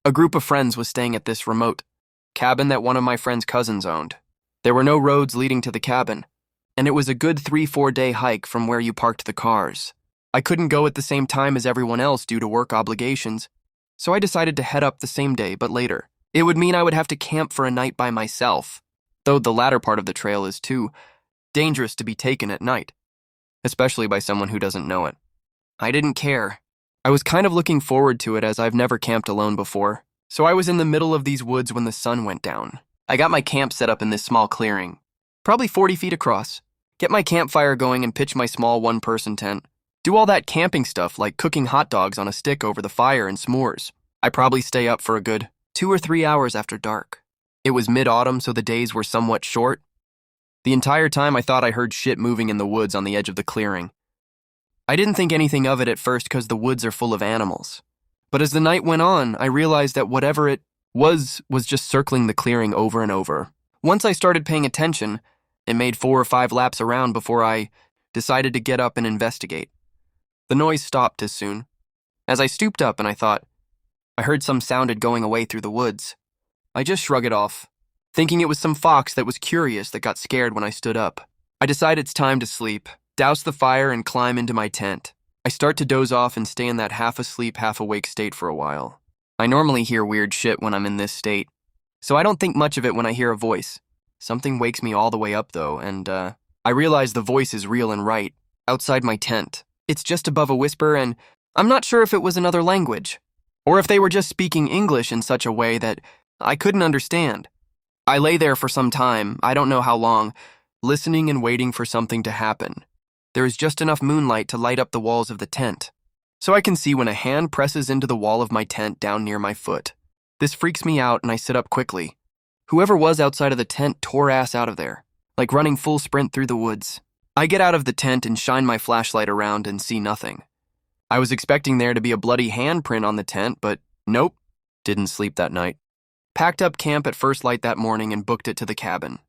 A group of friends was staying at this remote cabin that one of my friend's cousins owned. There were no roads leading to the cabin, and it was a good 3-4 day hike from where you parked the cars. I couldn't go at the same time as everyone else due to work obligations, so I decided to head up the same day but later. It would mean I would have to camp for a night by myself, though the latter part of the trail is too dangerous to be taken at night, especially by someone who doesn't know it. I didn't care. I was kind of looking forward to it as I've never camped alone before, so I was in the middle of these woods when the sun went down. I got my camp set up in this small clearing, probably 40 feet across, get my campfire going and pitch my small one-person tent. Do all that camping stuff like cooking hot dogs on a stick over the fire and s'mores. I probably stay up for a good 2 or 3 hours after dark. It was mid-autumn, so the days were somewhat short. The entire time I thought I heard shit moving in the woods on the edge of the clearing. I didn't think anything of it at first because the woods are full of animals. But as the night went on, I realized that whatever it was just circling the clearing over and over. Once I started paying attention, it made 4 or 5 laps around before I decided to get up and investigate. The noise stopped as soon. As I stooped up and I thought, I heard some sounded going away through the woods. I just shrugged it off, thinking it was some fox that was curious that got scared when I stood up. I decide it's time to sleep, douse the fire, and climb into my tent. I start to doze off and stay in that half-asleep, half-awake state for a while. I normally hear weird shit when I'm in this state, so I don't think much of it when I hear a voice. Something wakes me all the way up, though, and I realize the voice is real and right, outside my tent. It's just above a whisper, and I'm not sure if it was another language, or if they were just speaking English in such a way that I couldn't understand. I lay there for some time, I don't know how long, listening and waiting for something to happen. There is just enough moonlight to light up the walls of the tent, so I can see when a hand presses into the wall of my tent down near my foot. This freaks me out and I sit up quickly. Whoever was outside of the tent tore ass out of there, like running full sprint through the woods. I get out of the tent and shine my flashlight around and see nothing. I was expecting there to be a bloody handprint on the tent, but nope, didn't sleep that night. Packed up camp at first light that morning and booked it to the cabin.